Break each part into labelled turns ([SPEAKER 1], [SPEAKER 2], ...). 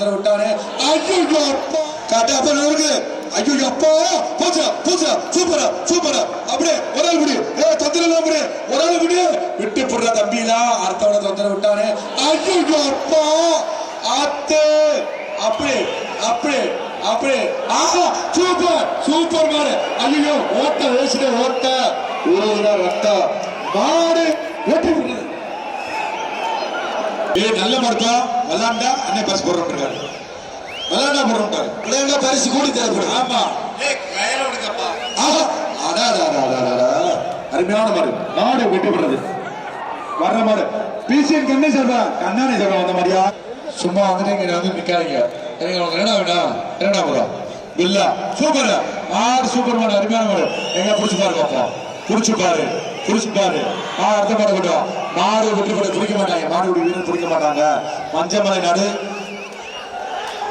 [SPEAKER 1] தொந்தரவு விட்டானே. ஐயோ காட்டு அப்ப இருக்கு. ஐயோ அப்பா போச்சா போச்சா சூப்பரா சூப்பரா அப்படியே ஒரு ஆள் விடு. தொந்தரவு அப்படியே ஒரு ஆள் விடு. விட்டு போடுற தம்பிலா அடுத்தவனை தொந்தரவு விட்டானே. ஐயோ அப்பா ஆத்தே அப்படியே அப்படியே அப்படியே ஆஹா சூப்பர் சூப்பர் மாடு. ஐயோ ஓட்ட வேசிட ஓட்ட ஊரா ரத்த மாடு வெற்றி பெற்றது. நல்ல மாடுப்பா விளாண்டா அண்ணன் பரிசு போடுறாரு. விளையாண்டா போடுறாரு. விளையாண்டா பரிசு கூடி தேவைப்படும். ஆமா அருமையான மாடு. மாடு வெற்றி பெற்றது. வர்ற மாடு பிசிஎன் கண்ணே சொல்றா கண்ணானே சொல்றா வந்த மாதிரியா சும்மா வந்துட்டு வந்து நிக்காதீங்க. என்னடா வேணும் என்னடா போறோம் இல்ல சூப்பர் மாடு சூப்பர் மாடு அருமையான மாடு. எங்க புடிச்சு பாருங்க அப்பா புடிச்சு பாரு புடிச்சு பாரு. அடுத்த மாடு கொண்டு மாடு வெற்றி பெற பிடிக்க மாட்டாங்க. மாடு வீரர் பிடிக்க மாட்டாங்க. மஞ்சமலை நாடு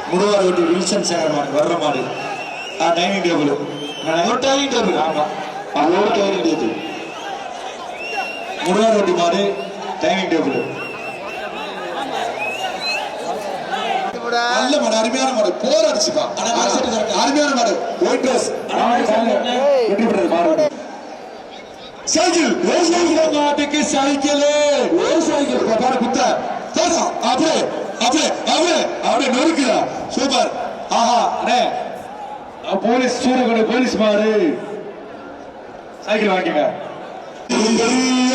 [SPEAKER 1] முடுவார் வெட்டி வில்சன் சேகர் மாடு வர்ற மாடு. டைனிங் டேபிள் டைனிங் டேபிள் ஆமா டைனிங் டேபிள் முடுவார் வெட்டி மாடு டைனிங் டேபிள் நல்ல மாடு அருமையான மாடு. போர் அடிச்சுப்பா அருமையான மாடு. ஒயிட் ட்ரெஸ் வெற்றி பெற்றது மாடு. சைக்கிள் மாட்டுக்கு சைக்கிள் சைக்கிள் பாரு குத்த அப்படியே அப்படியே அப்படியே அப்படியே நொறுக்குதா சூப்பர். ஆஹா அண்ணே போலீஸ் சூரகோட போலீஸ் மாடு சைக்கிள் வாங்கிங்க.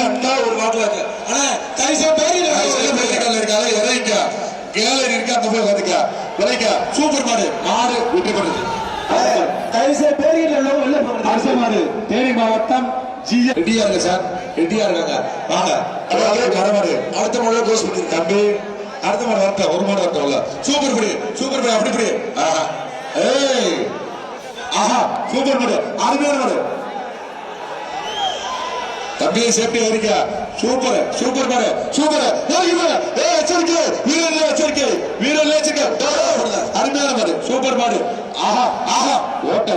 [SPEAKER 1] அண்ணா ஒரு மாட்டுல இருக்கு. ஆனா கைசா பேரி இருக்கால இறங்க கேலரி இருக்கு அந்த போய் வந்துக்க விளைக்க சூப்பர் மாடு. மாடு வெற்றி பெற்றது. கைசா பேரி அரச மாடு தேனி மாவட்டம் ரெடியா இருங்க சார் ரெடியா இருக்காங்க வாங்க. மாடு அடுத்த மாடு கோஸ் பண்ணி தம்பி அடுத்த மாடு வரட்ட ஒரு மாடு வரட்டோம்ல சூப்பர் படி சூப்பர் படி அப்படி படி. ஆஹா ஏய் ஆஹா சூப்பர் மாடு அருமையான மாடு. தம்பி சேஃப்டி இருக்கா சூப்பர் சூப்பர் மாடு சூப்பர். எச்சரிக்கை வீரர் எச்சரிக்கை வீரர் எச்சரிக்கை அருமையான மாடு சூப்பர் மாடு. ஆஹா ஆஹா ஓட்ட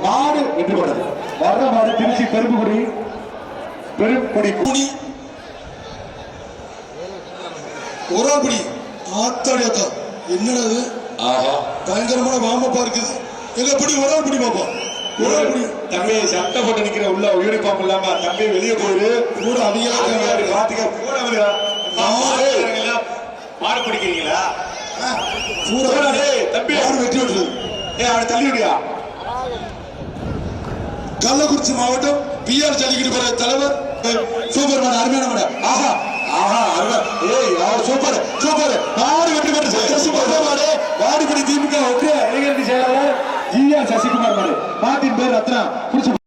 [SPEAKER 1] மாடு வெற்றி பெற்றது. வர்ற மாடு திருச்சி பெரும்புகுடி பெரும்புடி கூடி ஒராபடி ஆத்தாடியாத்தா என்னது ஆஹா பயங்கரமான மாமப்பா இருக்குது. எங்க படி ஒராபடி பாப்பா ஒராபடி தம்பி சட்டை போட்டு நிக்கிற உள்ள யூனிஃபார்ம் இல்லாம தம்பி வெளியே போயிரு கூட அதிகாரி வாட்டிக்க கூட மாடு பிடிக்கிறீங்களா தம்பி வெற்றி விட்டுருது. அவனை தள்ளி விடியா. கள்ளக்குறிச்சி மாவட்டம் பிஆர் ஜல்லிக்கட்டு தலைவர் சூப்பர் மாடு அருமையான மாடு. ஆஹா ஆஹா அருமை ஏய் சூப்பர் சூப்பர் மாடு வெற்றி பெற்று மாடு வாடிப்படி திமுக ஒன்றிய இளைஞரணி செயலாளர் ஜி ஆர் சசிகுமார் மாடு. மாட்டின் பேர் ரத்னா புடிச்சு